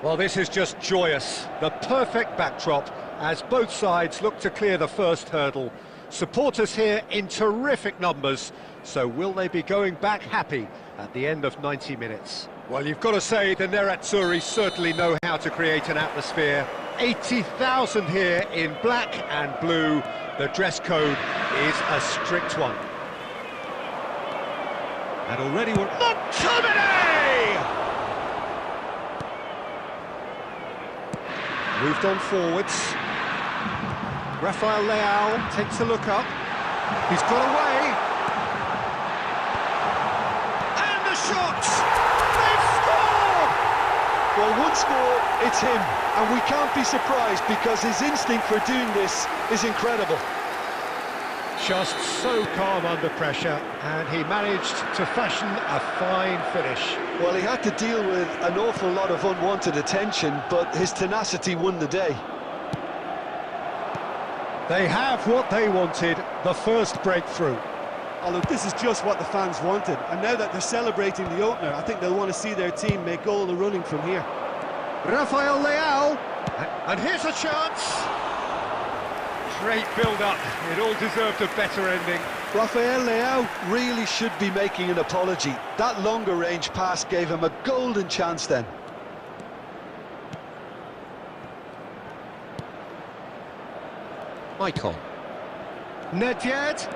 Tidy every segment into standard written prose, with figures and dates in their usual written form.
Well, this is just joyous. The perfect backdrop as both sides look to clear the first hurdle. Supporters here in terrific numbers, so will they be going back happy at the end of 90 minutes? Well, you've got to say the Nerazzurri certainly know how to create an atmosphere. 80,000 here in black and blue. The dress code is a strict one. And already we're... McTominay! Moved on forwards. Rafael Leao takes a look up. He's got away. And the shots! They've scored! Well, one score, it's him. And we can't be surprised because his instinct for doing this is incredible. Just so calm under pressure, and he managed to fashion a fine finish. Well, he had to deal with an awful lot of unwanted attention, but his tenacity won the day. They have what they wanted, the first breakthrough. Oh, look, this is just what the fans wanted, and now that they're celebrating the opener, I think they'll want to see their team make all the running from here. Rafael Leao, and here's a chance. Great build-up, it all deserved a better ending. Rafael Leao really should be making an apology. That longer range pass gave him a golden chance then. Michael. Nedved.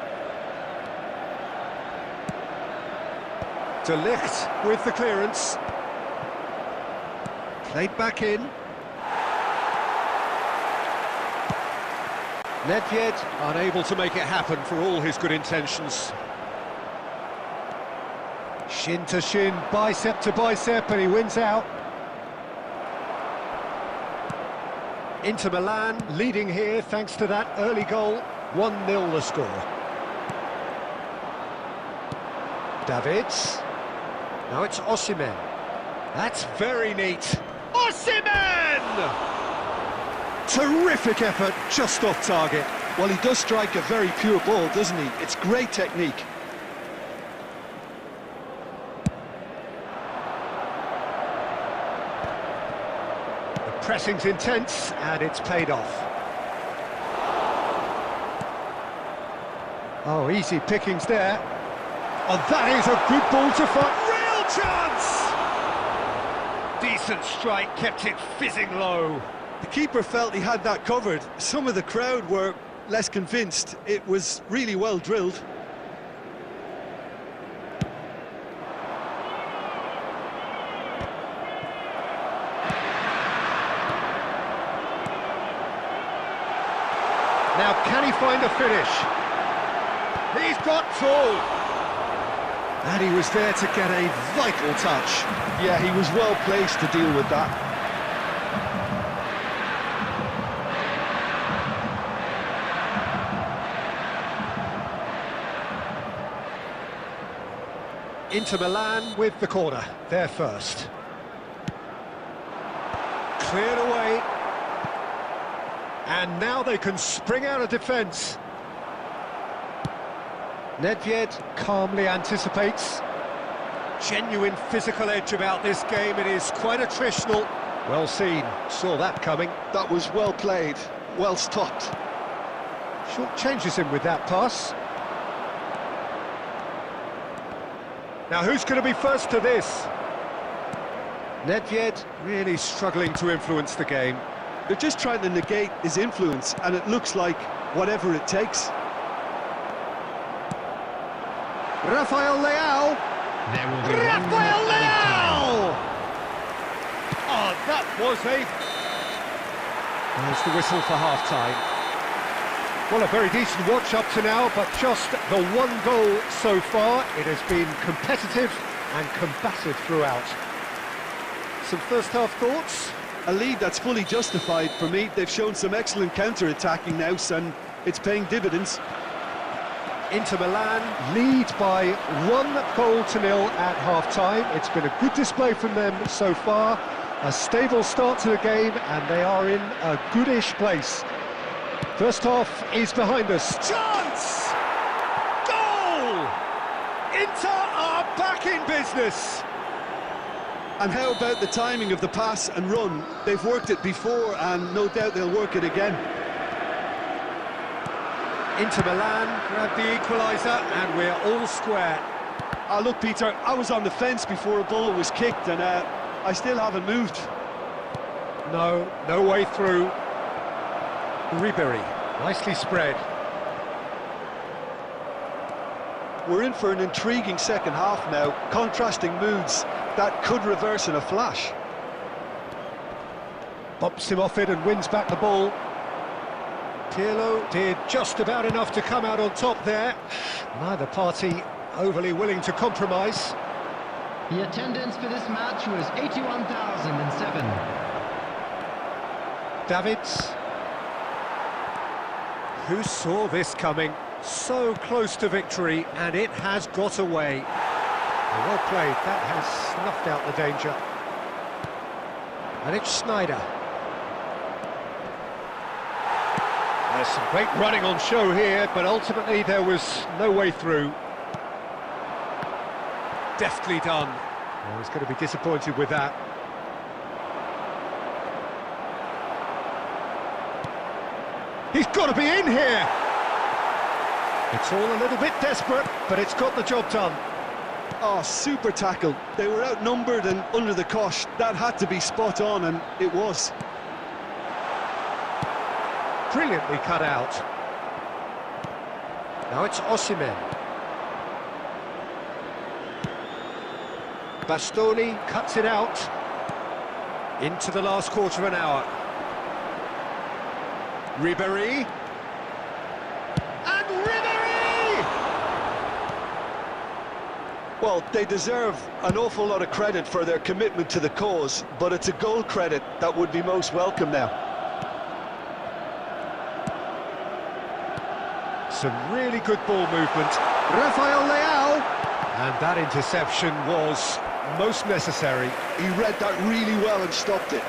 De Ligt with the clearance. Played back in. Nedved unable to make it happen for all his good intentions. Shin to shin, bicep to bicep, and he wins out. Inter Milan leading here thanks to that early goal. 1-0 the score. Davids. Now it's Osimhen. That's very neat. Osimhen! Terrific effort, just off target. Well, he does strike a very pure ball, doesn't he? It's great technique. Pressing's intense, and it's paid off. Oh, easy pickings there. Oh, that is a good ball to find. Real chance! Decent strike, kept it fizzing low. The keeper felt he had that covered. Some of the crowd were less convinced. It was really well drilled. Now, can he find a finish? He's got two! And he was there to get a vital touch. Yeah, he was well placed to deal with that. Inter Milan with the corner, they're first. Cleared away. And now they can spring out of defence. Nedved calmly anticipates. Genuine physical edge about this game. It is quite attritional. Well seen, saw that coming. That was well played, well stopped. Short changes him with that pass. Now who's going to be first to this? Nedved really struggling to influence the game. They're just trying to negate his influence, and it looks like whatever it takes. Rafael Leao! There will be Rafael Leao! Oh, that was a... There's the whistle for half-time. Well, a very decent watch up to now, but just the one goal so far. It has been competitive and combative throughout. Some first-half thoughts? A lead that's fully justified for me. They've shown some excellent counter-attacking now, and it's paying dividends. Inter Milan lead by 1-0 at half-time. It's been a good display from them so far. A stable start to the game, and they are in a goodish place. First half is behind us. Chance! Goal! Inter are back in business. And how about the timing of the pass and run? They've worked it before, and no doubt they'll work it again. Inter Milan grab the equaliser, and we're all square. Ah, look, Peter, I was on the fence before a ball was kicked, and I still haven't moved. No way through. Ribery, nicely spread. We're in for an intriguing second half now. Contrasting moods that could reverse in a flash. Bumps him off it and wins back the ball. Pirlo did just about enough to come out on top there. Neither party overly willing to compromise. The attendance for this match was 81,007. Davids. Who saw this coming? So close to victory, and it has got away. Well played, that has snuffed out the danger. And it's Sneijder. There's some great running on show here, but ultimately there was no way through. Deftly done. Oh, he's going to be disappointed with that. He's got to be in here! It's all a little bit desperate, but it's got the job done. Oh, super tackle. They were outnumbered and under the cosh. That had to be spot on, and it was. Brilliantly cut out. Now it's Osimhen. Bastoni cuts it out. Into the last quarter of an hour. Ribery. And Ribery! Well, they deserve an awful lot of credit for their commitment to the cause, but it's a goal credit that would be most welcome now. Some really good ball movement. Rafael Leao! And that interception was most necessary. He read that really well and stopped it.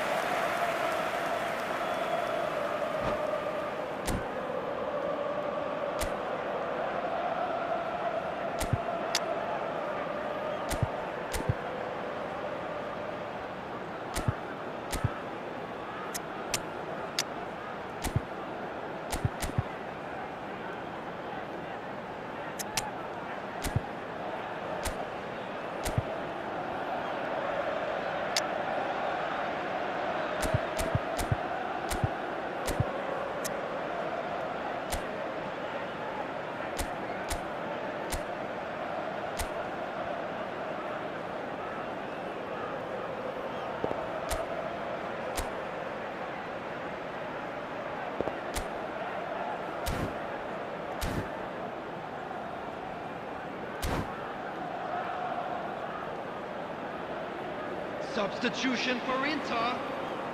Substitution for Inter.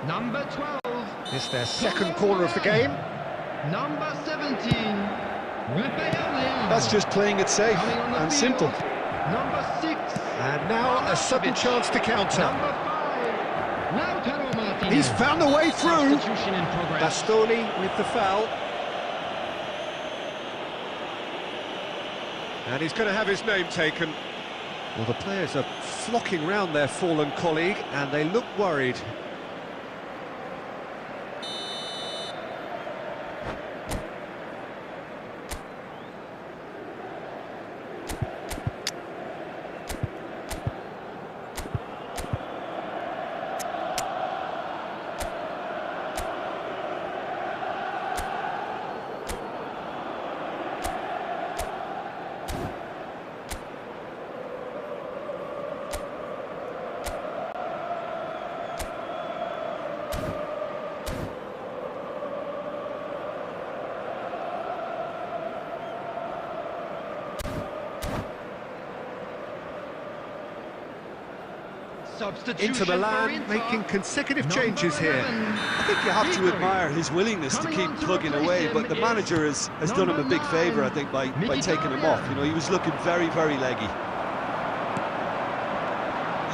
Number 12. It's their second corner of the game. Number 17. Raphael. That's just playing it safe and simple. Number 6. And now a sudden chance to counter. Number 5. Lautaro Martinez. He's found a way through. Substitution in progress. Bastoni with the foul. And he's going to have his name taken. Well, the players are flocking round their fallen colleague, and they look worried. Inter Milan making consecutive changes here. I think you have to admire his willingness to keep plugging away, but the manager has done him a big favour, I think, by taking him off. You know, he was looking very, very leggy.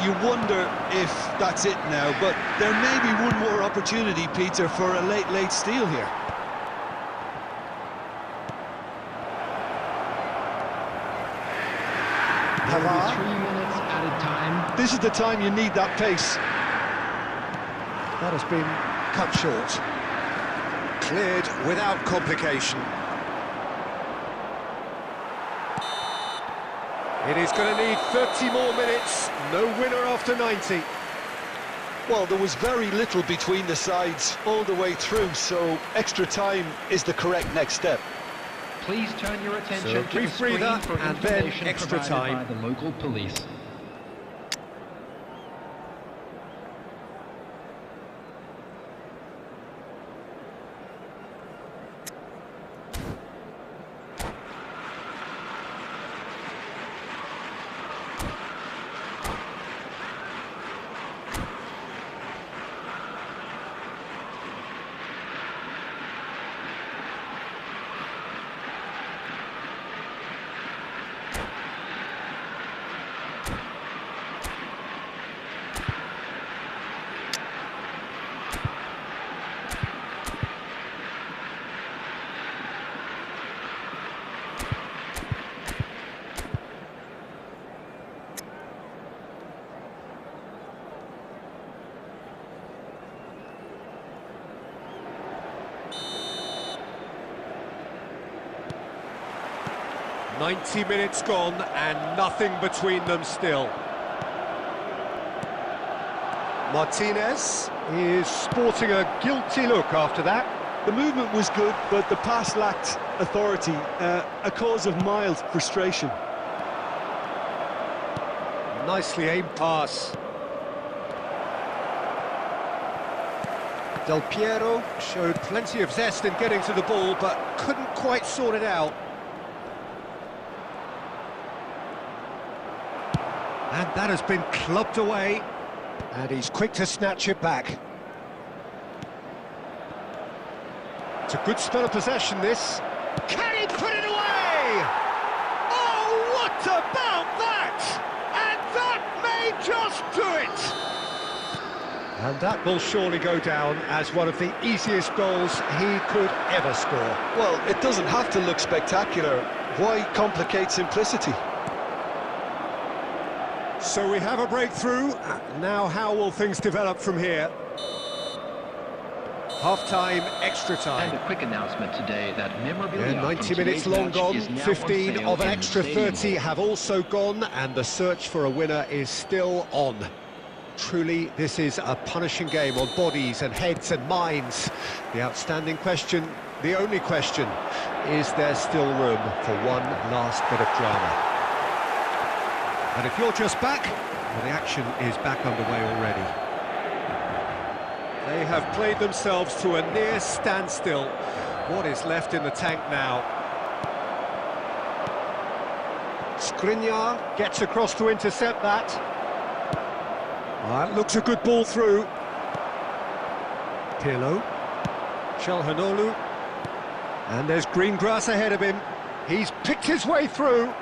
You wonder if that's it now, but there may be one more opportunity, Peter, for a late steal here. Only 3 minutes added time. This is the time you need that pace. That has been cut short. Cleared without complication. It is going to need 30 more minutes. No winner after 90. Well, there was very little between the sides all the way through, so extra time is the correct next step. Please turn your attention So a to the brief screen breather for and then information extra provided time. by the local police. "90 minutes gone and nothing between them still." Martinez is sporting a guilty look after that. The movement was good, but the pass lacked authority, a cause of mild frustration. Nicely aimed pass. Del Piero showed plenty of zest in getting to the ball, but couldn't quite sort it out. And that has been clubbed away, and he's quick to snatch it back. It's a good spell of possession, this. Can he put it away? Oh, what about that? And that may just do it! And that will surely go down as one of the easiest goals he could ever score. Well, it doesn't have to look spectacular. Why complicate simplicity? So we have a breakthrough. Now how will things develop from here? Half-time, extra time. And a quick announcement today that memorabilia 90 from minutes today's long match gone, is now on 15 sale of an in the extra stadium 30 hall. have also gone, and the search for a winner is still on. Truly, this is a punishing game on bodies and heads and minds. The outstanding question, the only question, is there still room for one last bit of drama? And if you're just back, well, the action is back underway already. They have played themselves to a near standstill. What is left in the tank now? Skriniar gets across to intercept that. That looks a good ball through. Pirlo. Chalhanoglu. And there's green grass ahead of him. He's picked his way through.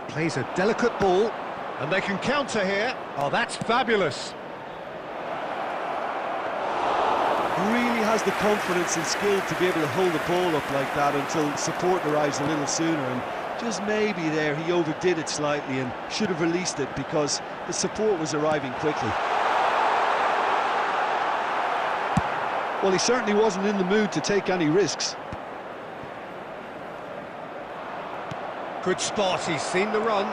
Plays a delicate ball. And they can counter here. Oh, that's fabulous. He really has the confidence and skill to be able to hold the ball up like that until support arrives a little sooner, and just maybe there he overdid it slightly and should have released it because the support was arriving quickly. Well, he certainly wasn't in the mood to take any risks. Good spot, he's seen the run.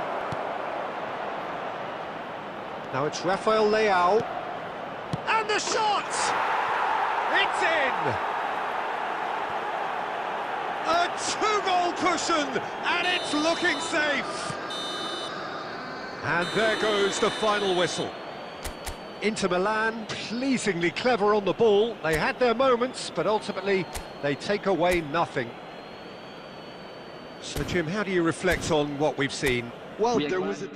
Now it's Rafael Leao. And the shot! It's in! A two-goal cushion, and it's looking safe! And there goes the final whistle. Inter Milan, pleasingly clever on the ball. They had their moments, but ultimately they take away nothing. So, Jim, how do you reflect on what we've seen? Well, there was a...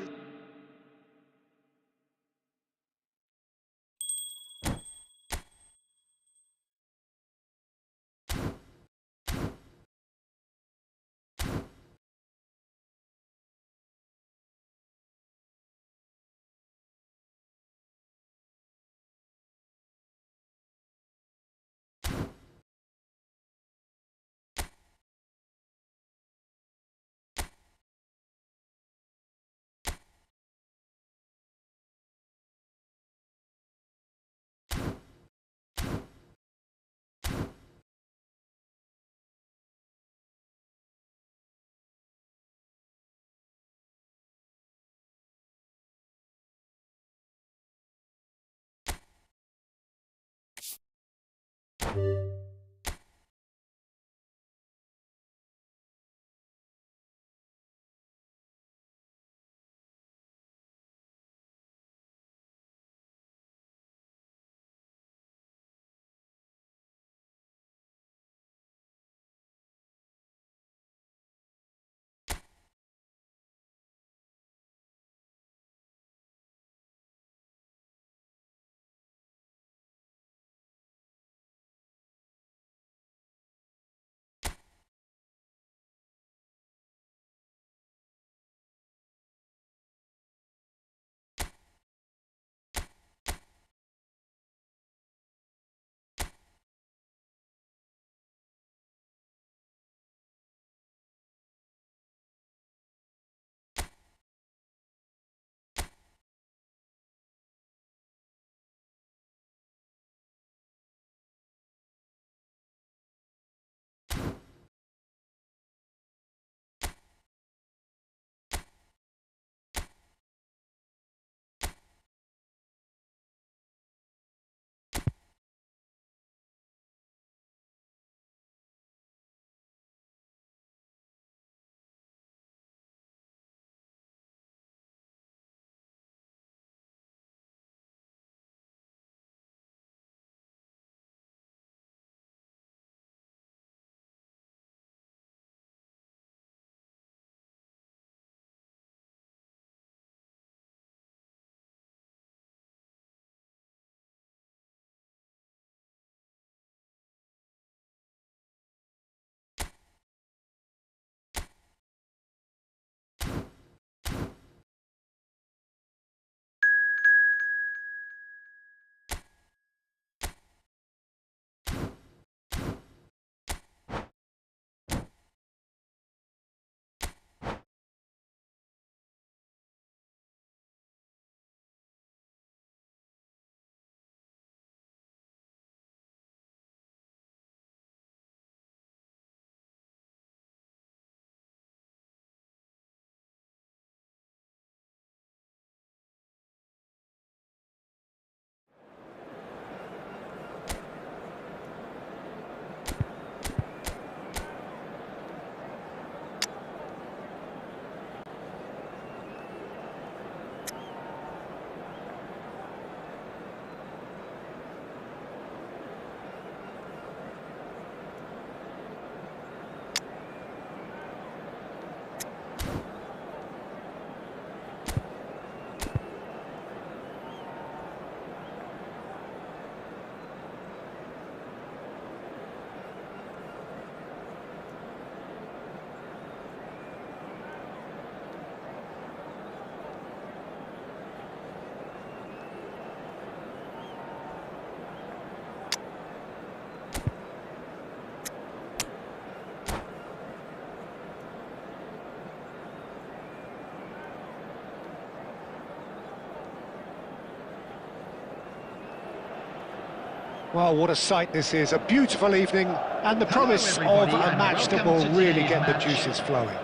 Well, what a sight this is, a beautiful evening, and the promise of everybody, a and match that welcome will to really today's get the match. juices flowing.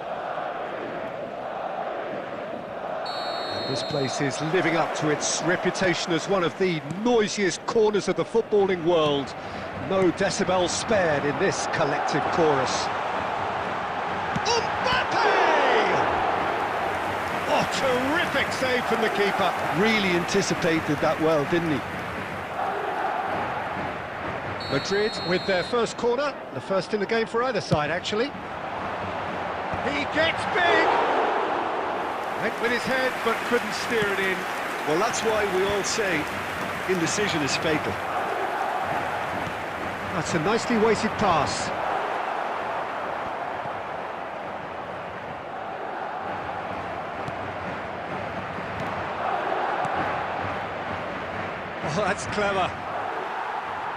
And this place is living up to its reputation as one of the noisiest corners of the footballing world. No decibels spared in this collective chorus. Oh, terrific save from the keeper. Really anticipated that well, didn't he? Madrid with their first corner, the first in the game for either side, actually. He gets big! Went with his head, but couldn't steer it in. Well, that's why we all say indecision is fatal. That's a nicely weighted pass. Oh, that's clever.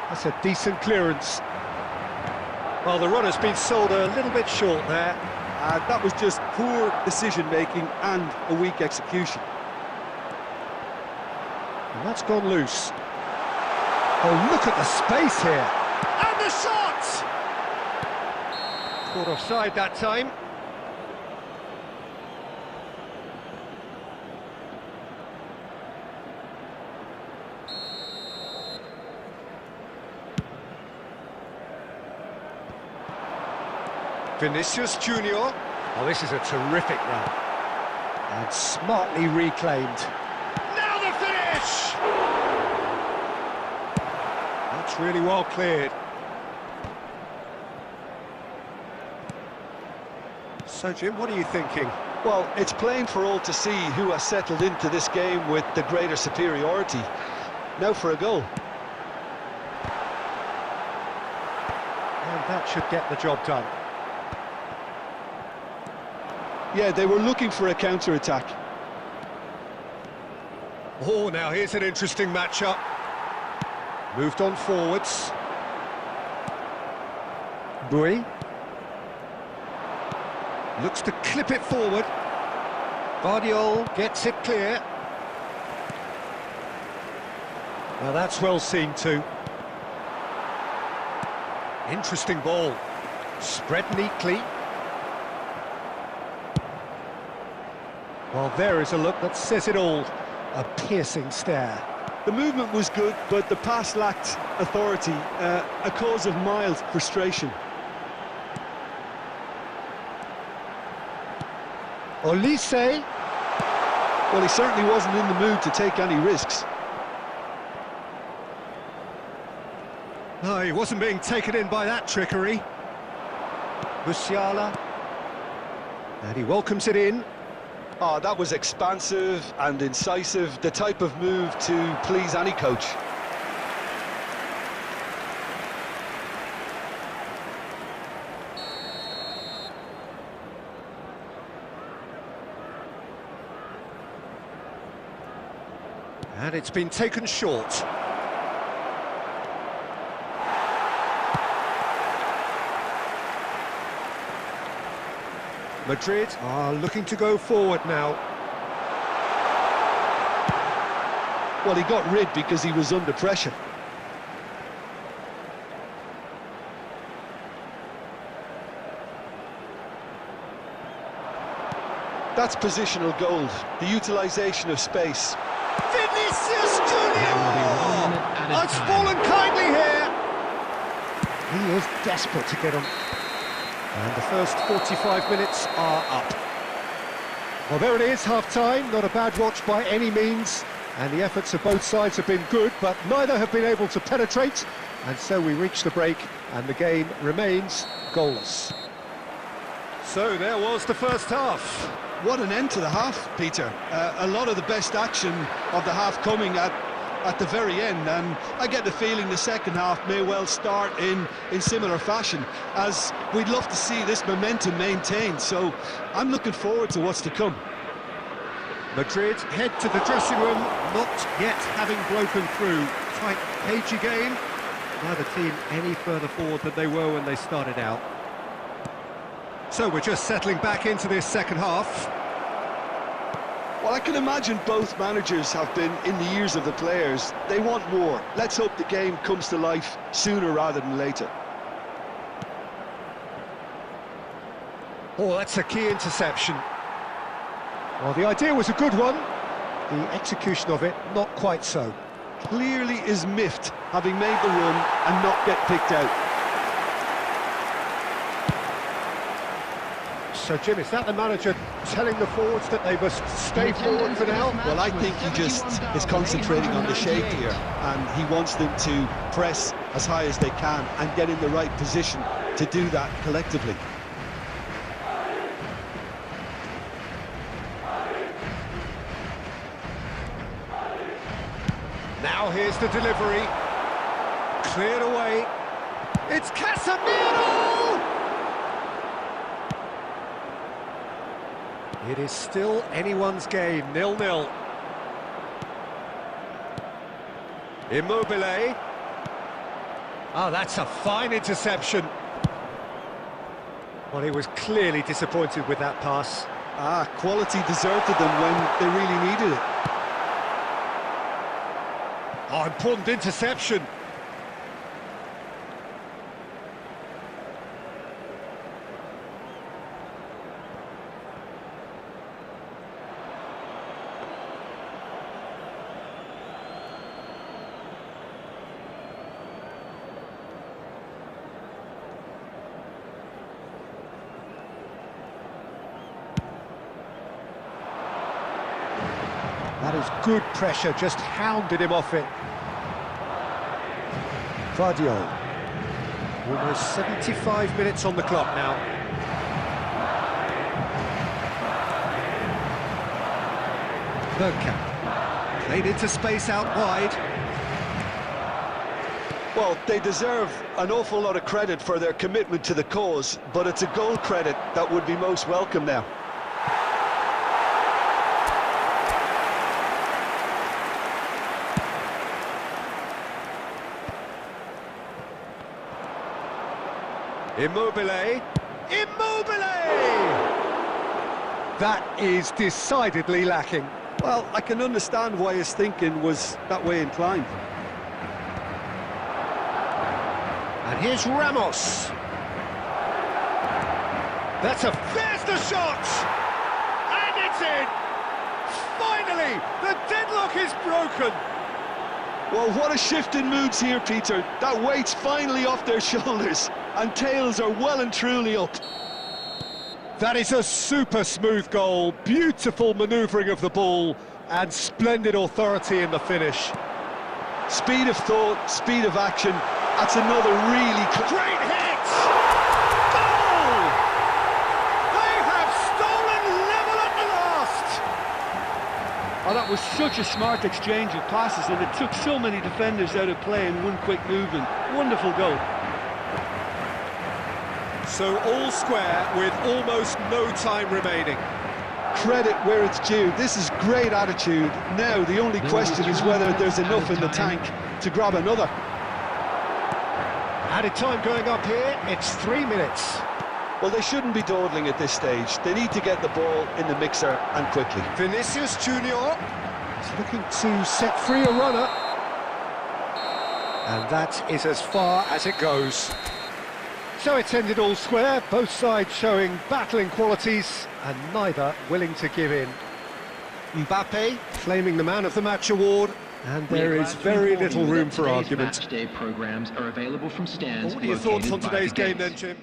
That's a decent clearance. Well, the runner's been sold a little bit short there. That was just poor decision-making and a weak execution. And that's gone loose. Oh, look at the space here. And the shot! Caught offside that time. Vinicius Junior. Oh, this is a terrific run. And smartly reclaimed. Now the finish! That's really well cleared. So, Jim, what are you thinking? Well, it's plain for all to see who has settled into this game with the greater superiority. Now for a goal. And that should get the job done. Yeah, they were looking for a counter-attack. Oh, now here's an interesting matchup. Moved on forwards. Bui. Looks to clip it forward. Guardiola gets it clear. Well, that's well seen too. Interesting ball. Spread neatly. Well, there is a look that says it all. A piercing stare. The movement was good, but the pass lacked authority, a cause of mild frustration. Olise. Well, he certainly wasn't in the mood to take any risks. No, he wasn't being taken in by that trickery. Musiala. And he welcomes it in. Oh, that was expansive and incisive, the type of move to please any coach. And it's been taken short. Madrid are looking to go forward now. Well, he got rid because he was under pressure. That's positional gold, the utilisation of space. Vinicius Junior! At a It's time. fallen kindly here. He is desperate to get on. And the first 45 minutes are up. Well, there it is, half-time. Not a bad watch by any means. And the efforts of both sides have been good, but neither have been able to penetrate. And so we reach the break, and the game remains goalless. So there was the first half. What an end to the half, Peter. A lot of the best action of the half coming at the very end, and I get the feeling the second half may well start in similar fashion, as we'd love to see this momentum maintained, so I'm looking forward to what's to come. Madrid head to the dressing room, not yet having broken through. Tight, cagey game. Neither team any further forward than they were when they started out. So we're just settling back into this second half. Well, I can imagine both managers have been in the ears of the players. They want more. Let's hope the game comes to life sooner rather than later. Oh, that's a key interception. Well, the idea was a good one. The execution of it, not quite so. Clearly is miffed, having made the run and not get picked out. So, Jim, is that the manager telling the forwards that they must stay forward for now? Well, I think he just is concentrating on the shape here, and he wants them to press as high as they can and get in the right position to do that collectively. Now here's the delivery. Cleared away. It's Casemiro! It is still anyone's game, 0-0. Immobile. Oh, that's a fine interception. Well, he was clearly disappointed with that pass. Quality deserted them when they really needed it. Oh, important interception. That is good pressure, just hounded him off it. Guardiola. Almost 75 minutes on the clock now. Bergkamp. Played into space out wide. Well, they deserve an awful lot of credit for their commitment to the cause, but it's a goal credit that would be most welcome now. Immobile. Immobile! That is decidedly lacking. Well, I can understand why his thinking was that way inclined. And here's Ramos. There's the shot! And it's in! Finally, the deadlock is broken! Well, what a shift in moods here, Peter. That weight's finally off their shoulders, and tails are well and truly up. That is a super smooth goal, beautiful manoeuvring of the ball, and splendid authority in the finish. Speed of thought, speed of action. That's another really great hit! Goal! They have stolen level at the last! Oh, that was such a smart exchange of passes, and it took so many defenders out of play in one quick movement. Wonderful goal. So all square with almost no time remaining. Credit where it's due. This is great attitude. Now the only question is whether there's enough in the tank to grab another. Added time going up here, it's 3 minutes. Well, they shouldn't be dawdling at this stage. They need to get the ball in the mixer and quickly. Vinicius Junior is looking to set free a runner. And that is as far as it goes. So it's ended all square, both sides showing battling qualities and neither willing to give in. Mbappe claiming the Man of the Match award, and there is very little room for argument. Matchday programs are available from stands. What are your thoughts on today's game then, Jim?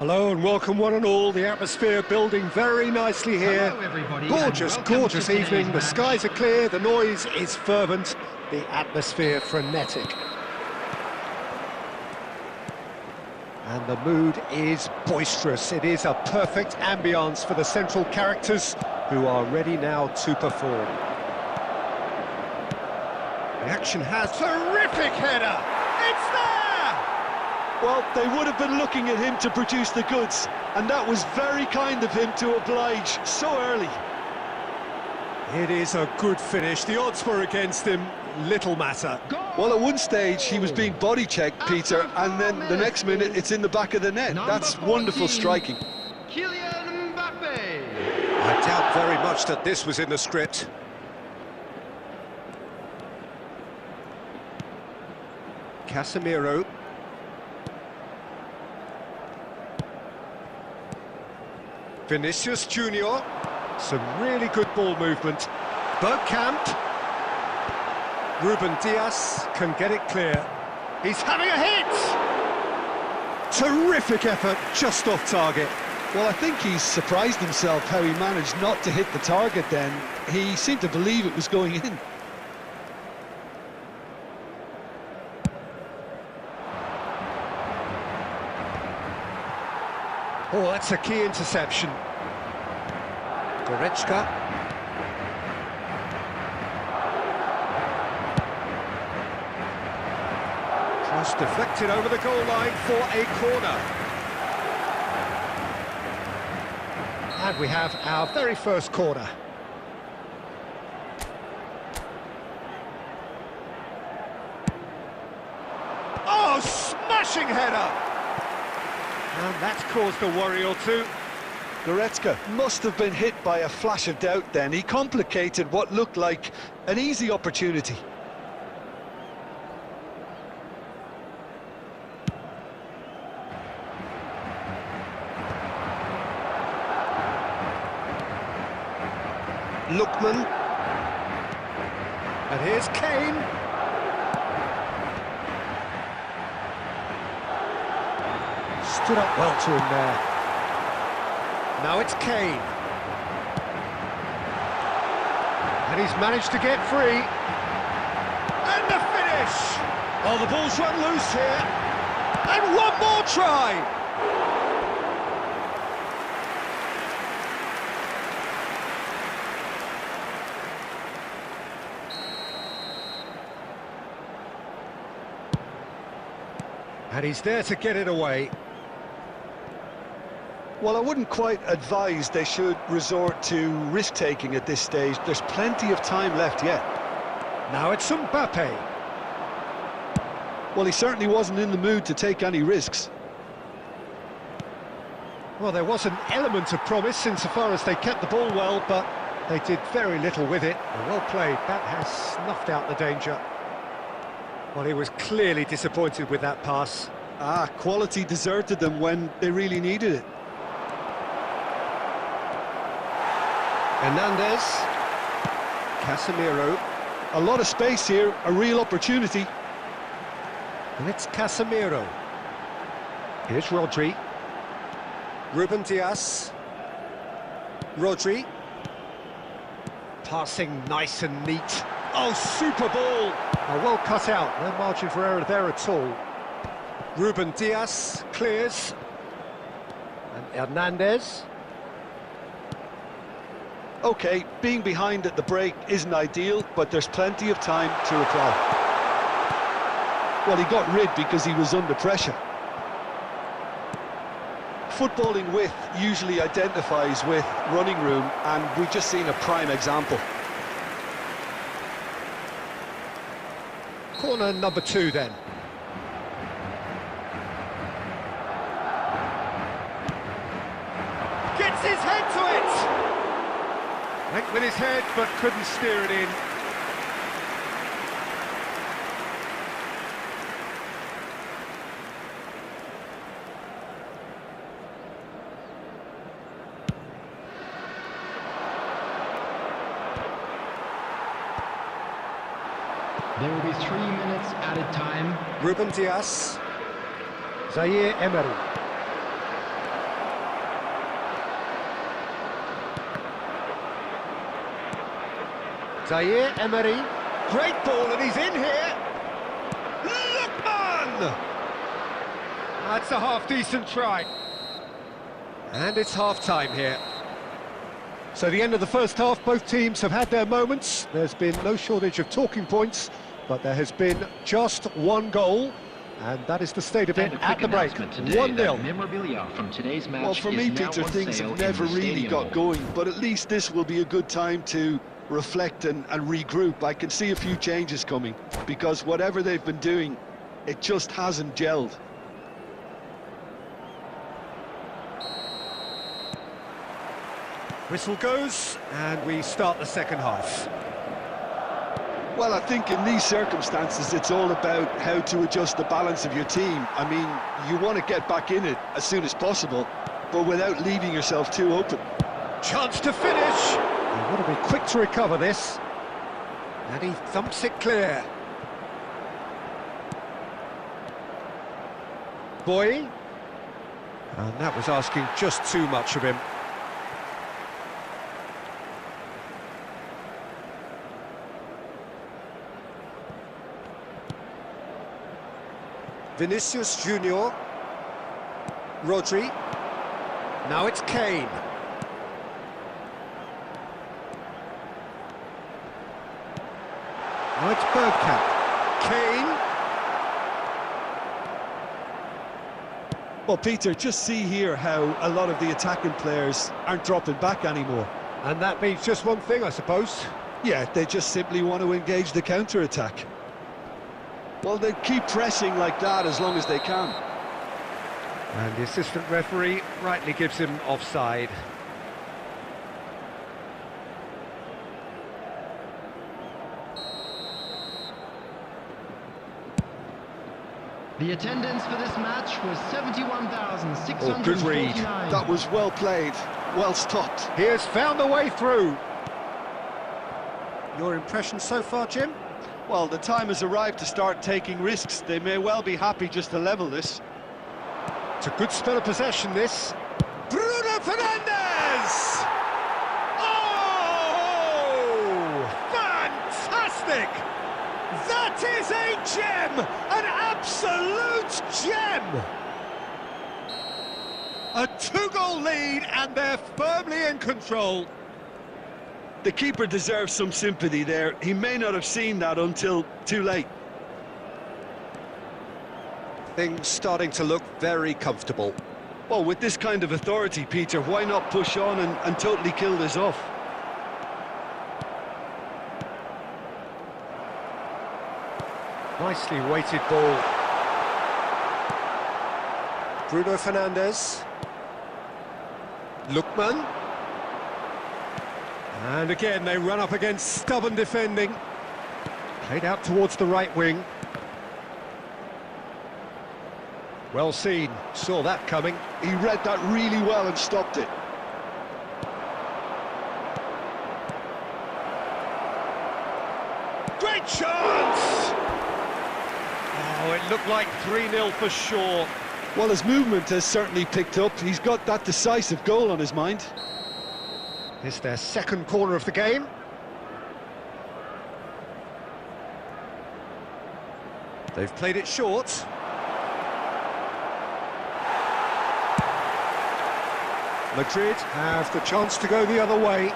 Hello and welcome one and all. The atmosphere building very nicely here. Hello, everybody, Gorgeous, and welcome gorgeous to today's evening. The match. skies are clear, the noise is fervent, the atmosphere frenetic. And the mood is boisterous. It is a perfect ambience for the central characters who are ready now to perform. The action has terrific header. It's there! Well, they would have been looking at him to produce the goods, and that was very kind of him to oblige so early. It is a good finish. The odds were against him. Little matter. Well, at one stage he was being body checked, Peter, and then the next minute it's in the back of the net. That's wonderful striking. Kylian Mbappe. I doubt very much that this was in the script. Casemiro. Vinicius Junior. Some really good ball movement. Bergkamp. Ruben Dias can get it clear. He's having a hit! Terrific effort, just off target. Well, I think he's surprised himself how he managed not to hit the target then. He seemed to believe it was going in. Oh, that's a key interception. Goretzka. Cross deflected over the goal line for a corner. And we have our very first corner. Oh, smashing header! And that's caused a worry or two. Goretzka must have been hit by a flash of doubt then. He complicated what looked like an easy opportunity. Lookman. And here's Kane. Stood up well to him there. Now it's Kane. And he's managed to get free. And the finish! Oh, the ball's run loose here. And one more try! And he's there to get it away. Well, I wouldn't quite advise they should resort to risk-taking at this stage. There's plenty of time left yet. Now it's Mbappe. Well, he certainly wasn't in the mood to take any risks. Well, there was an element of promise insofar as they kept the ball well, but they did very little with it. Well played. That has snuffed out the danger. Well, he was clearly disappointed with that pass. Quality deserted them when they really needed it. Hernandez. Casemiro. A lot of space here, a real opportunity. And it's Casemiro. Here's Rodri. Ruben Dias. Rodri. Passing nice and neat. Oh, super ball! Well cut out, no margin for error there at all. Ruben Dias clears. And Hernandez. OK, being behind at the break isn't ideal, but there's plenty of time to reply. Well, he got rid because he was under pressure. Footballing width usually identifies with running room, and we've just seen a prime example. Corner number 2 then. Gets his head to it! Went with his head, but couldn't steer it in. There will be 3 minutes added time. Ruben Dias. Zaire Emery. Zaire Emery. Great ball, and he's in here. Lookman! That's a half-decent try. And it's half-time here. So the end of the first half, both teams have had their moments. There's been no shortage of talking points, but there has been just one goal, and that is the state of it at the break. 1-0. Memorabilia from today's match. Well, for me, Peter, things have never really got going, but at least this will be a good time to reflect and regroup. I can see a few changes coming, because whatever they've been doing, it just hasn't gelled. Whistle goes, and we start the second half. Well, I think in these circumstances, it's all about how to adjust the balance of your team. I mean, you want to get back in it as soon as possible, but without leaving yourself too open. Chance to finish! He want to be quick to recover this. And he thumps it clear. Boy. And that was asking just too much of him. Vinicius Junior. Rodri. Now it's Kane. Now it's Bergkamp. Kane. Well, Peter, just see here how a lot of the attacking players aren't dropping back anymore. And that means just one thing, I suppose. Yeah, they just simply want to engage the counter-attack. Well, they keep pressing like that as long as they can. And the assistant referee rightly gives him offside. The attendance for this match was 71,649. Oh, good read. That was well played, well stopped. He has found a way through. Your impression so far, Jim? Well, the time has arrived to start taking risks. They may well be happy just to level this. It's a good spell of possession, this. Bruno Fernandes! Oh! Fantastic! That is a gem! An absolute gem! A two-goal lead, and they're firmly in control. The keeper deserves some sympathy there. He may not have seen that until too late. Things starting to look very comfortable. Well, with this kind of authority, Peter, why not push on and totally kill this off? Nicely weighted ball. Bruno Fernandes. Lookman. And again, they run up against stubborn defending. Played out towards the right wing. Well seen, saw that coming. He read that really well and stopped it. Great chance! Oh, it looked like 3-0 for sure. Well, his movement has certainly picked up. He's got that decisive goal on his mind. It's their second corner of the game. They've played it short. Madrid have the chance to go the other way.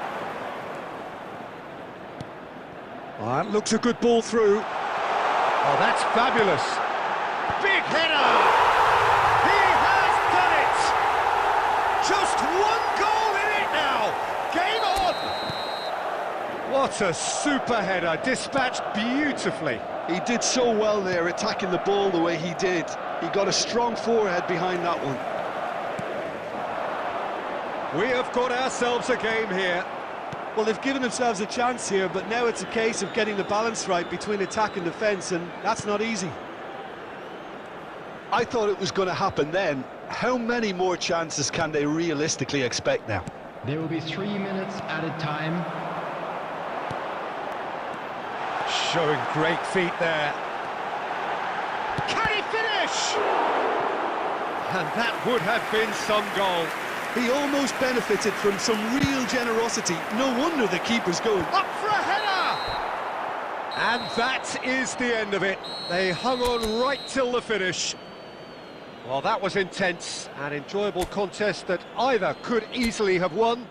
Oh, that looks a good ball through. Oh, that's fabulous. Big header! He has done it! Just one goal in it now! Game on! What a super header, dispatched beautifully. He did so well there, attacking the ball the way he did. He got a strong forehead behind that one. We have got ourselves a game here. Well, they've given themselves a chance here, but now it's a case of getting the balance right between attack and defence, and that's not easy. I thought it was going to happen then. How many more chances can they realistically expect now? There will be 3 minutes added time. Showing great feet there. Can he finish? And that would have been some goal. He almost benefited from some real generosity. No wonder the keeper's going. Up for a header! And that is the end of it. They hung on right till the finish. Well, that was intense, an enjoyable contest that either could easily have won.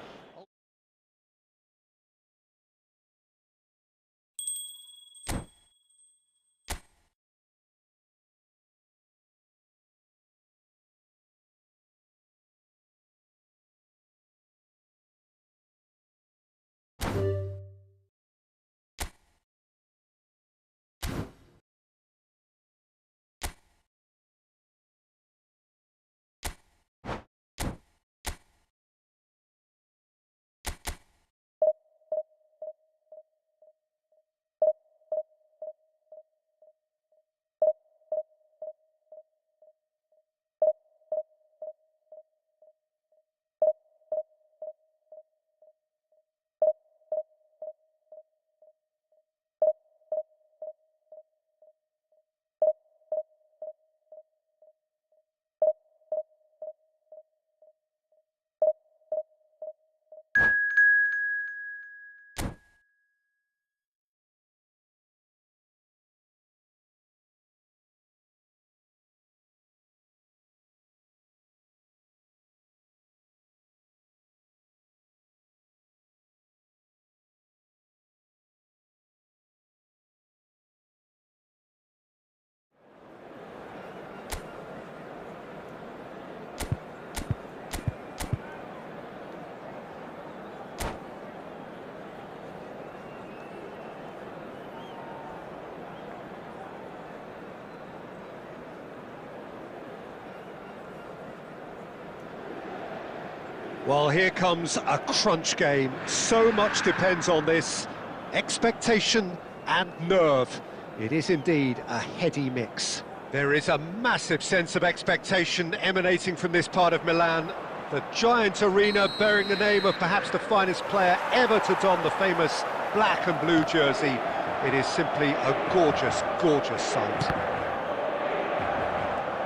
Well, here comes a crunch game. So much depends on this. Expectation and nerve. It is indeed a heady mix. There is a massive sense of expectation emanating from this part of Milan. The giant arena bearing the name of perhaps the finest player ever to don the famous black and blue jersey. It is simply a gorgeous, gorgeous sight.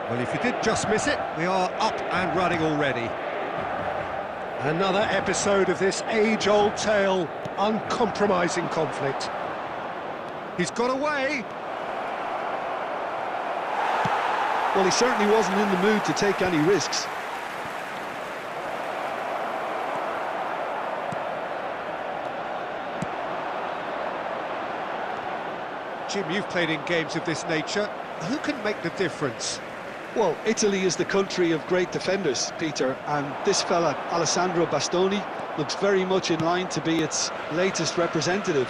Well, if you did just miss it, we are up and running already. Another episode of this age-old tale, uncompromising conflict. He's got away. Well, he certainly wasn't in the mood to take any risks. Jim, you've played in games of this nature. Who can make the difference? Well, Italy is the country of great defenders, Peter, and this fella, Alessandro Bastoni, looks very much in line to be its latest representative.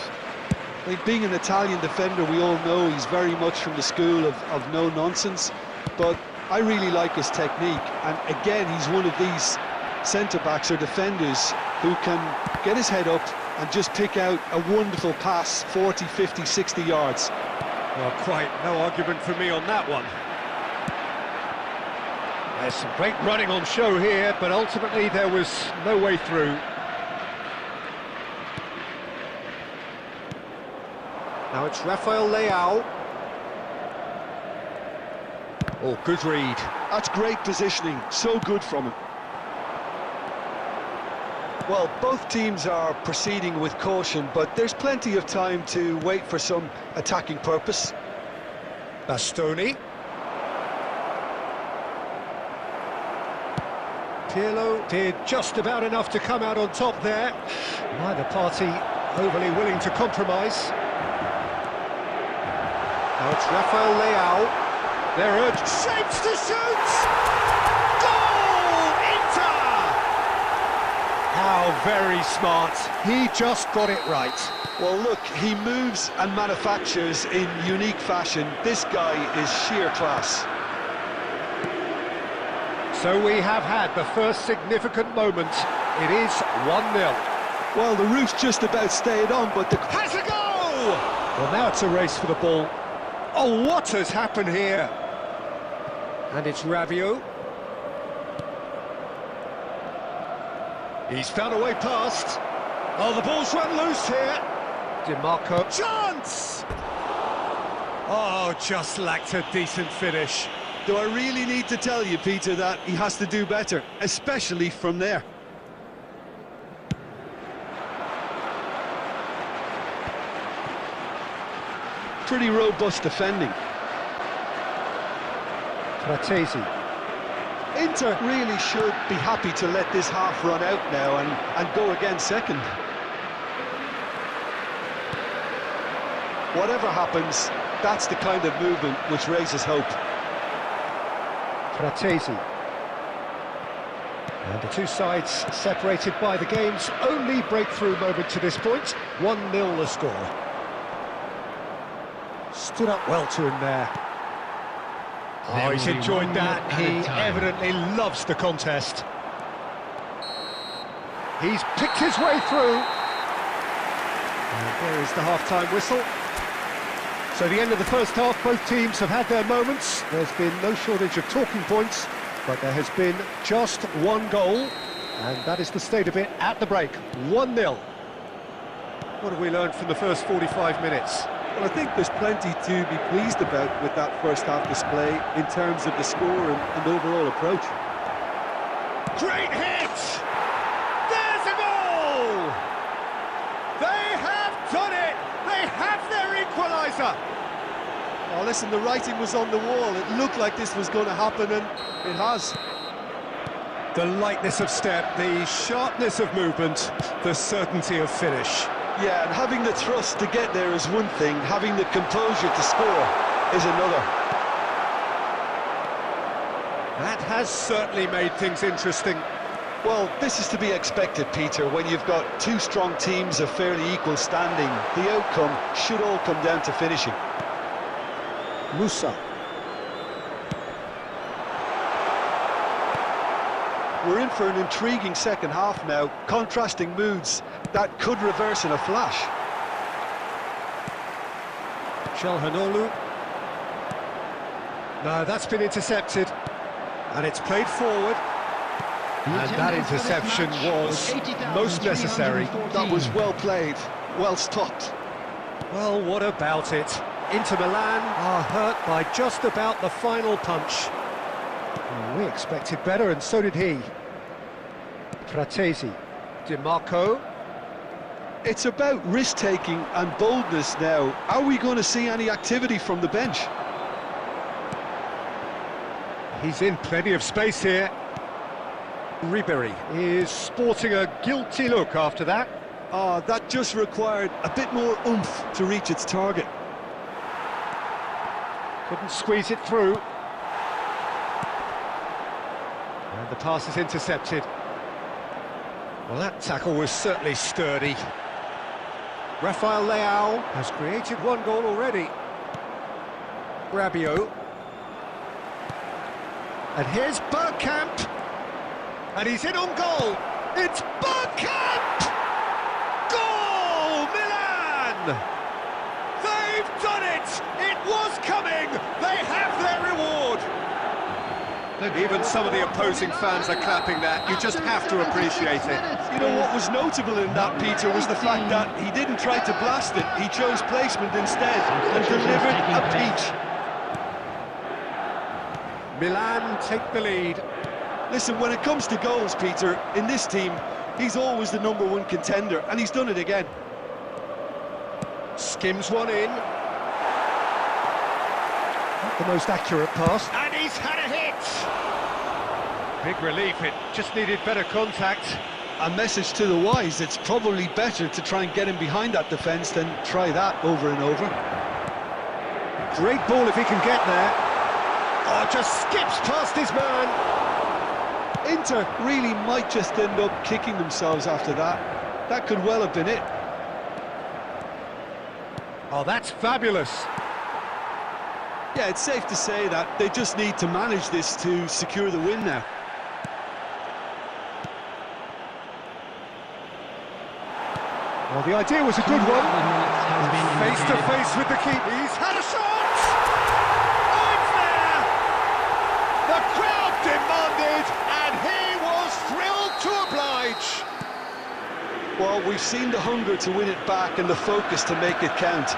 I mean, being an Italian defender, we all know he's very much from the school of no-nonsense, but I really like his technique, and again, he's one of these centre-backs or defenders who can get his head up and just pick out a wonderful pass, 40, 50, 60 yards. Well, quite no argument for me on that one. There's some great running on show here, but ultimately there was no way through. Now it's Rafael Leao. Oh, good read. That's great positioning, so good from him. Well, both teams are proceeding with caution, but there's plenty of time to wait for some attacking purpose. Bastoni. Pirlo did just about enough to come out on top there. Neither party overly willing to compromise. Now it's Rafael Leao. They're urged. Shapes to shoot! Goal! Inter! How very smart. He just got it right. Well, look, he moves and manufactures in unique fashion. This guy is sheer class. So we have had the first significant moment. It is 1-0. Well, the roof's just about stayed on, but the... Has a goal! Well, now it's a race for the ball. Oh, what has happened here? And it's Rabiot. He's found a way past. Oh, the ball's run loose here. DiMarco. Chance! Oh, just lacked a decent finish. Do I really need to tell you, Peter, that he has to do better, especially from there? Pretty robust defending. Fratesi. Inter really should be happy to let this half run out now and go again second. Whatever happens, that's the kind of movement which raises hope. Fratesi. And the two sides separated by the game's only breakthrough moment to this point. 1-0 the score. Stood up well to him there. Oh, he's enjoyed that. He evidently loves the contest. He's picked his way through. And there is the half-time whistle. So the end of the first half, both teams have had their moments. There's been no shortage of talking points, but there has been just one goal, and that is the state of it at the break. 1-0. What have we learned from the first 45 minutes? Well, I think there's plenty to be pleased about with that first half display in terms of the score and overall approach. Great hit! There's a goal! They have done it! They have their equaliser! Oh, listen, the writing was on the wall. It looked like this was going to happen, and it has. The lightness of step, the sharpness of movement, the certainty of finish. Yeah, and having the thrust to get there is one thing, having the composure to score is another. That has certainly made things interesting. Well, this is to be expected, Peter, when you've got two strong teams of fairly equal standing. The outcome should all come down to finishing. Musa. We're in for an intriguing second half now, contrasting moods that could reverse in a flash. Çalhanoğlu. No, that's been intercepted, and it's played forward. And that interception was most necessary. That was well played, well stopped. Well, what about it? Inter Milan are hurt by just about the final punch. We expected better, and so did he. Fratesi. Di Marco. It's about risk-taking and boldness now. Are we going to see any activity from the bench? He's in plenty of space here. Ribery is sporting a guilty look after that. That just required a bit more oomph to reach its target. Couldn't squeeze it through. And the pass is intercepted. Well, that tackle was certainly sturdy. Rafael Leao has created one goal already. Rabiot. And here's Bergkamp. And he's in on goal. It's Bergkamp! Goal, Milan! They've done it! It was coming! They have their reward! Even some of the opposing fans are clapping that. You just have to appreciate it. You know what was notable in that, Peter, was the fact that he didn't try to blast it. He chose placement instead and delivered a peach. Milan take the lead. Listen, when it comes to goals, Peter, in this team, he's always the #1 contender, and he's done it again. Skims one in. Not the most accurate pass. And he's had a hit! Big relief, it just needed better contact. A message to the wise, it's probably better to try and get him behind that defence than try that over and over. Great ball if he can get there. Oh, just skips past his man. Inter really might just end up kicking themselves after that. That could well have been it. Oh, that's fabulous. Yeah, it's safe to say that they just need to manage this to secure the win now. Well, the idea was a good one. Face to face with the keeper. He's had a shot! Oh, it's there! The crowd demanded, and he was thrilled to oblige. Well, we've seen the hunger to win it back and the focus to make it count.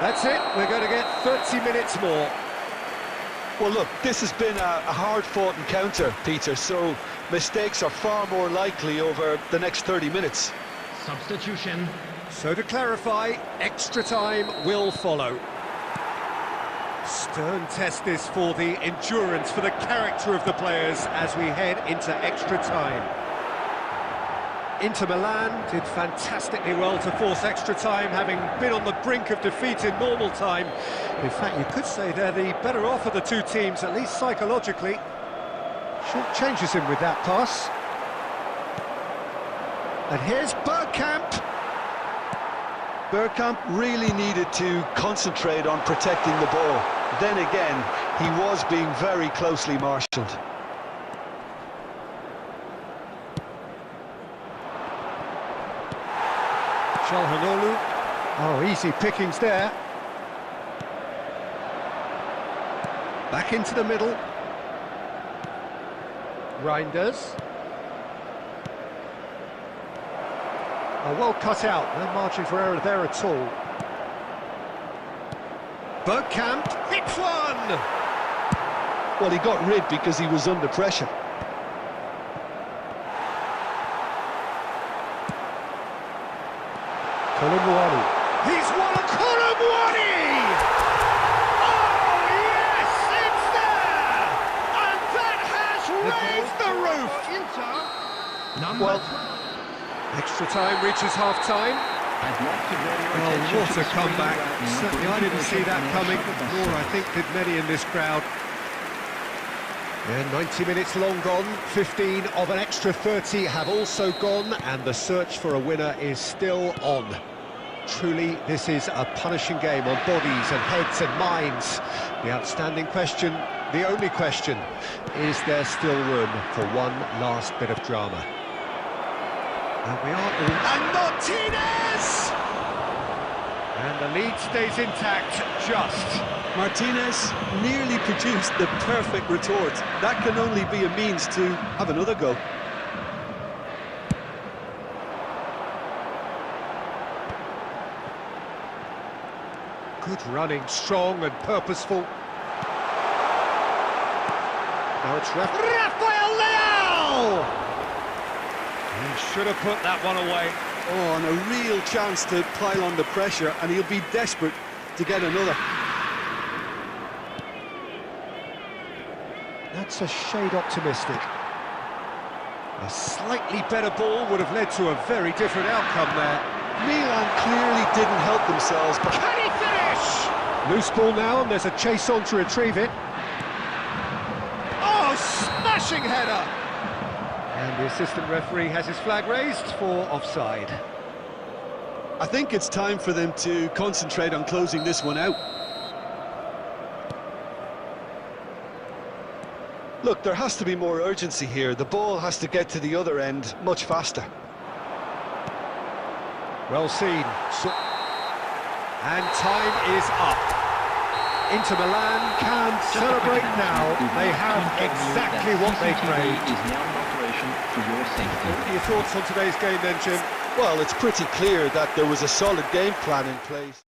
That's it. We're going to get 30 minutes more. Well, look, this has been a hard-fought encounter, Peter, so mistakes are far more likely over the next 30 minutes. Substitution. So to clarify, extra time will follow. Stern test this for the endurance, for the character of the players as we head into extra time. Inter Milan did fantastically well to force extra time, having been on the brink of defeat in normal time. In fact, you could say they're the better off of the two teams, at least psychologically. Short changes him with that pass. And here's Bergkamp. Bergkamp really needed to concentrate on protecting the ball. Then again, he was being very closely marshalled. Çalhanoğlu. Oh, easy pickings there. Back into the middle. Reinders. Oh, well cut out. No margin for error there at all. Bergkamp hits one! Well, he got rid because he was under pressure. Kolomwani. He's won a Kolomwani! Oh, yes, it's there! And that has raised the roof! Number Extra time reaches half-time. Oh, what a comeback. Certainly I didn't see that coming, nor I think did many in this crowd. Yeah, 90 minutes long gone, 15 of an extra 30 have also gone, and the search for a winner is still on. Truly, this is a punishing game on bodies and heads and minds. The outstanding question, the only question, is there still room for one last bit of drama? And we are all... And Martinez! And the lead stays intact, just. Martinez nearly produced the perfect retort. That can only be a means to have another go. Good running, strong and purposeful. Now it's Rafael Leao! He should have put that one away. Oh, and a real chance to pile on the pressure, and he'll be desperate to get another. That's a shade optimistic. A slightly better ball would have led to a very different outcome there. Milan clearly didn't help themselves, but... Can he finish? Loose ball now, and there's a chase on to retrieve it. Oh, smashing header! And the assistant referee has his flag raised for offside. I think it's time for them to concentrate on closing this one out. Look, there has to be more urgency here. The ball has to get to the other end much faster. Well seen. And time is up. Inter Milan can celebrate now. They have exactly what they craved. What are your thoughts on today's game then, Jim? Well, it's pretty clear that there was a solid game plan in place.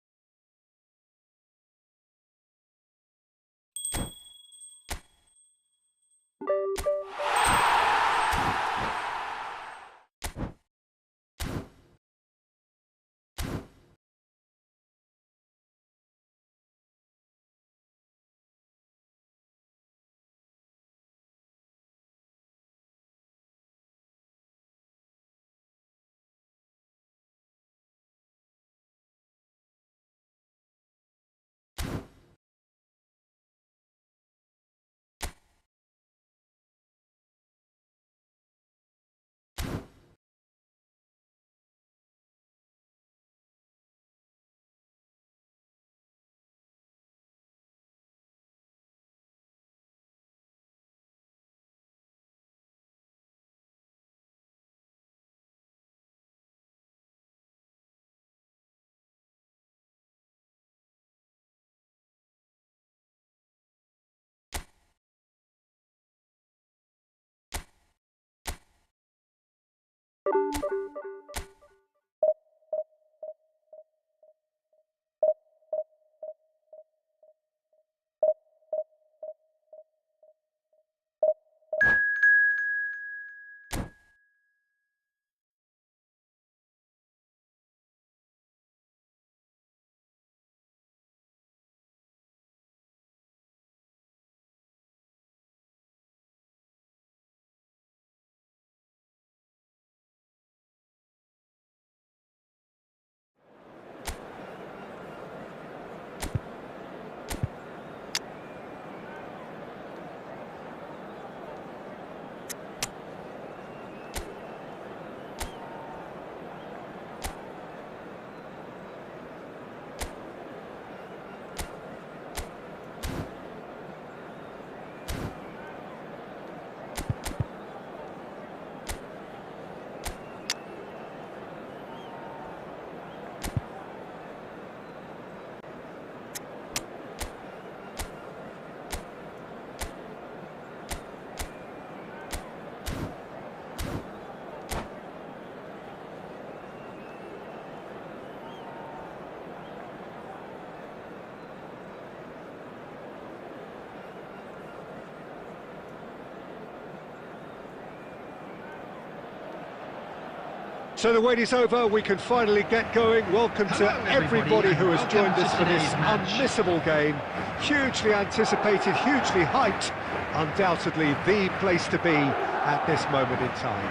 So the wait is over, we can finally get going. Welcome to everybody who has joined us for this unmissable game. Hugely anticipated, hugely hyped. Undoubtedly the place to be at this moment in time.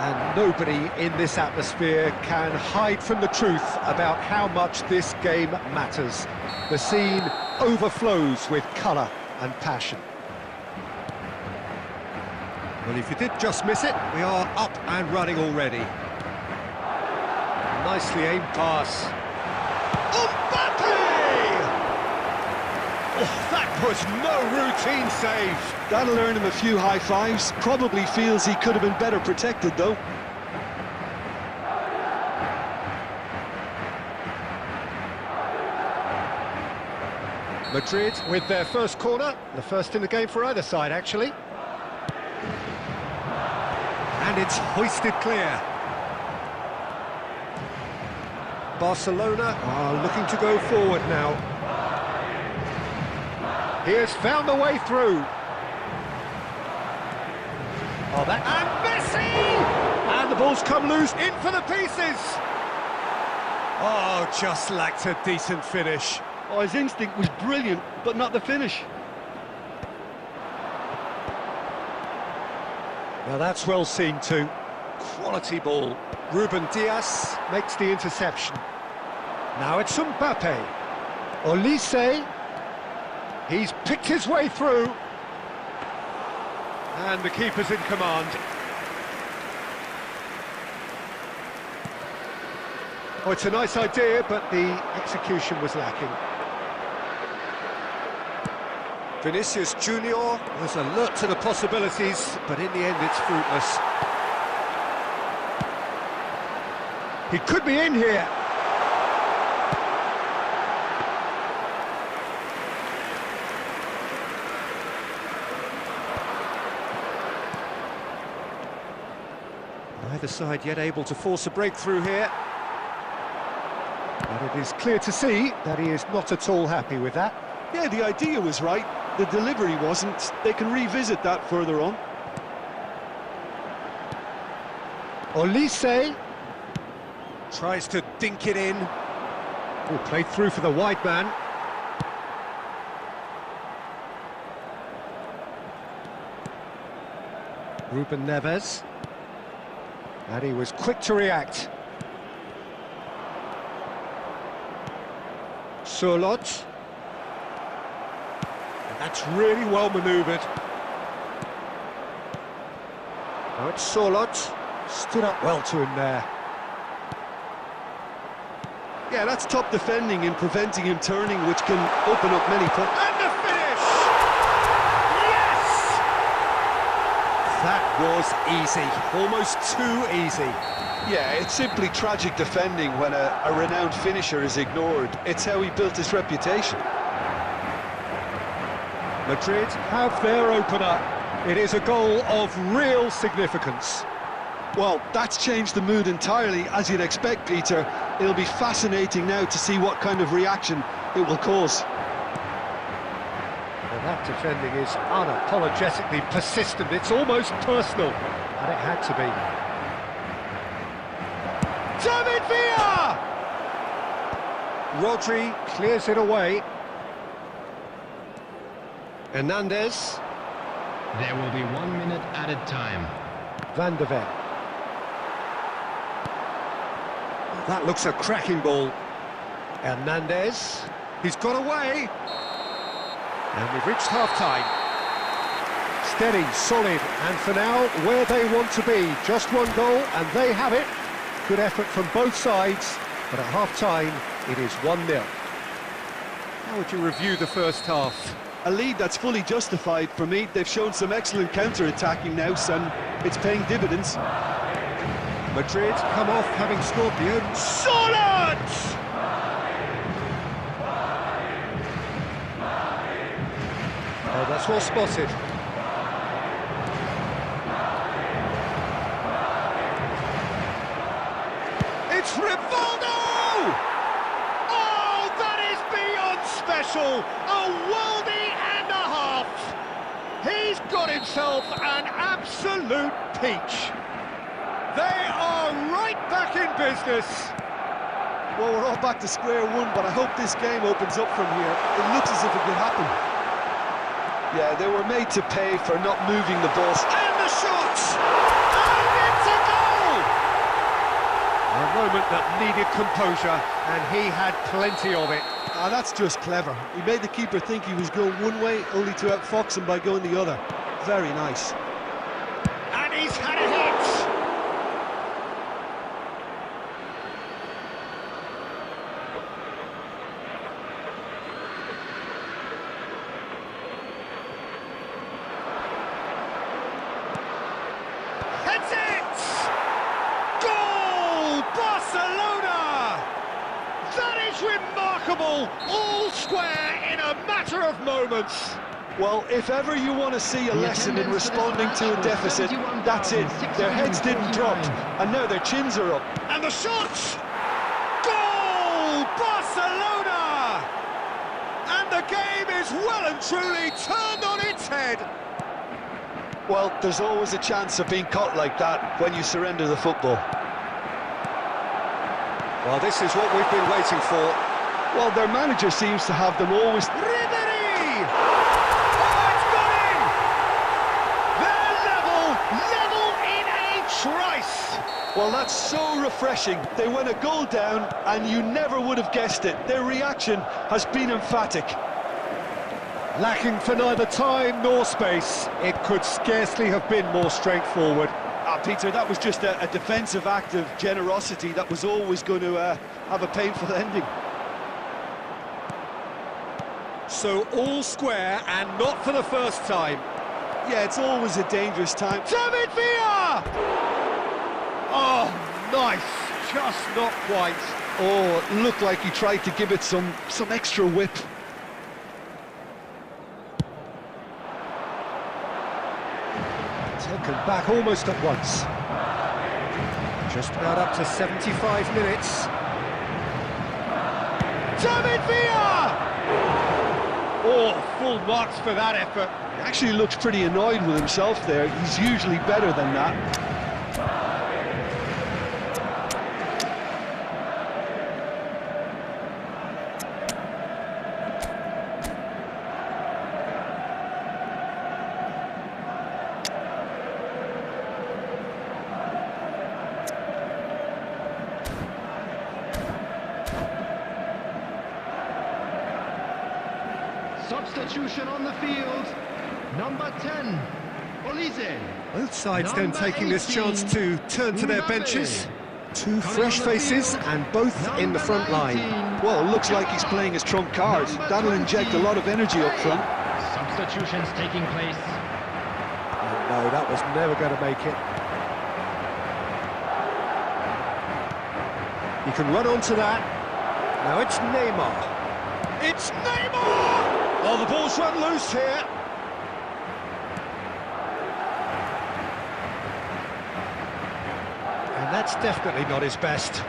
And nobody in this atmosphere can hide from the truth about how much this game matters. The scene overflows with colour and passion. Well, if you did just miss it, we are up and running already. Nicely aimed pass. Mbappe! Oh, that was no routine save. That'll earn him a few high fives. Probably feels he could have been better protected, though. Madrid with their first corner, the first in the game for either side, actually. And it's hoisted clear. Barcelona are looking to go forward now. He has found the way through. Oh, that... And Messi! And the ball's come loose, in for the pieces! Oh, just lacked a decent finish. Oh, his instinct was brilliant, but not the finish. Well, that's well seen too. Quality ball. Ruben Dias makes the interception. Now it's Mbappe. Olise. He's picked his way through. And the keeper's in command. Oh, it's a nice idea, but the execution was lacking. Vinicius Junior was alert to the possibilities, but in the end it's fruitless. He could be in here. Neither side yet able to force a breakthrough here. But it is clear to see that he is not at all happy with that. Yeah, the idea was right. The delivery wasn't. They can revisit that further on. Olise tries to dink it in. Oh, played through for the wide man. Ruben Neves. And he was quick to react. Surlot. That's really well manoeuvred. Now it's Surlot. Stood up well to him there. Yeah, that's top defending and preventing him turning, which can open up many... And the finish! Yes! That was easy. Almost too easy. Yeah, it's simply tragic defending when a renowned finisher is ignored. It's how he built his reputation. Madrid have their opener. It is a goal of real significance. Well, that's changed the mood entirely, as you'd expect, Peter. It'll be fascinating now to see what kind of reaction it will cause. Well, that defending is unapologetically persistent. It's almost personal, and it had to be. David Villa! Rodri clears it away. Hernandez. There will be 1 minute added time. Van der Ven. That looks a cracking ball. Hernandez. He's got away. And we've reached half-time. Steady, solid, and for now, where they want to be. Just one goal, and they have it. Good effort from both sides, but at half-time, it is 1-0. How would you review the first half? A lead that's fully justified for me. They've shown some excellent counter-attacking now, and it's paying dividends. Madrid come off having scored the own... Solid! Oh, that's well spotted. It's Rivaldo! Oh, that is beyond special! A worldie and a half! He's got himself an absolute peach. They are right back in business. Well, we're all back to square one, but I hope this game opens up from here. It looks as if it could happen. Yeah, they were made to pay for not moving the ball. And the shot! And it's a goal! A moment that needed composure, and he had plenty of it. Ah, that's just clever. He made the keeper think he was going one way, only to outfox him by going the other. Very nice. And he's had a hit! Heads it! Goal! Barcelona! That is remarkable! All square in a matter of moments. Well, if ever you want to see a lesson in responding to a deficit, that's it. Their heads didn't drop, and now their chins are up. And the shot! Goal! Barcelona! And the game is well and truly turned on its head. Well, there's always a chance of being caught like that when you surrender the football. Well, this is what we've been waiting for. Well, their manager seems to have them always... Ribery! Oh, it's got in! They're level in a trice! Well, that's so refreshing. They went a goal down, and you never would have guessed it. Their reaction has been emphatic. Lacking for neither time nor space, it could scarcely have been more straightforward. Ah, Peter, that was just a defensive act of generosity that was always going to have a painful ending. So all square, and not for the first time. Yeah, it's always a dangerous time. David Villa! Oh, nice, just not quite. Oh, it looked like he tried to give it some extra whip. Taken back almost at once. Just about up to 75 minutes. David Villa! Oh, full marks for that effort. He actually looks pretty annoyed with himself there. He's usually better than that. Substitution on the field. Number 10, Olise. Both sides then Number taking this 18, chance to turn to their Mbappe. benches. Two Coming fresh on the faces, field, and both in the front line. 19, Well, it looks like he's playing his trump card. Number That'll inject a 20, lot of energy up front. Substitutions taking place. Oh, no, that was never going to make it. He can run onto that. Now it's Neymar. It's Neymar! Oh, the ball's run loose here. And that's definitely not his best.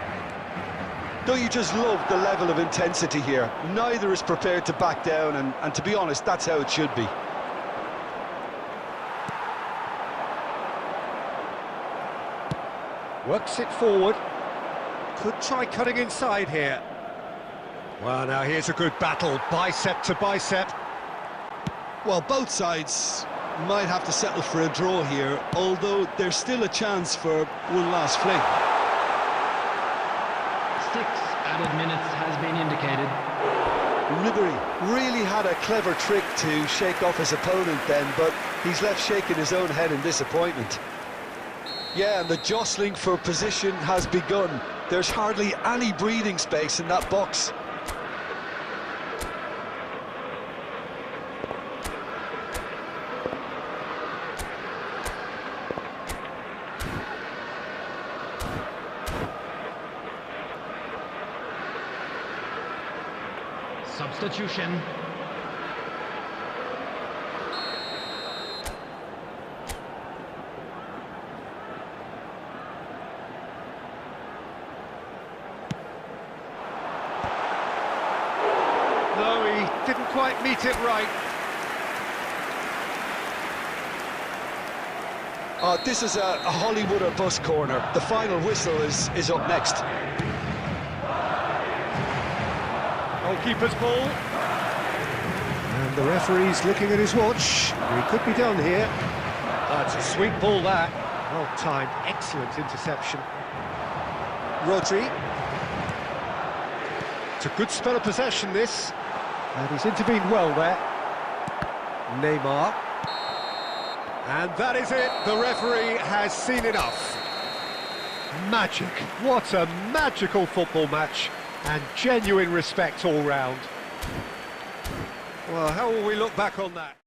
Don't you just love the level of intensity here? Neither is prepared to back down, and to be honest, that's how it should be. Works it forward. Could try cutting inside here. Well, now here's a good battle, bicep to bicep. Well, both sides might have to settle for a draw here, although there's still a chance for one last fling. 6 added minutes has been indicated. Ribery really had a clever trick to shake off his opponent then, but he's left shaking his own head in disappointment. Yeah, and the jostling for position has begun. There's hardly any breathing space in that box. Substitution. No, he didn't quite meet it right. This is a Hollywood or bust corner. The final whistle is up next. Goalkeeper's ball. And the referee's looking at his watch. He could be done here. It's a sweet ball, that. Well timed, excellent interception. Rodri. It's a good spell of possession, this. And he's intervened well there. Neymar. And that is it. The referee has seen enough. Magic. What a magical football match. And genuine respect all round. Well, how will we look back on that?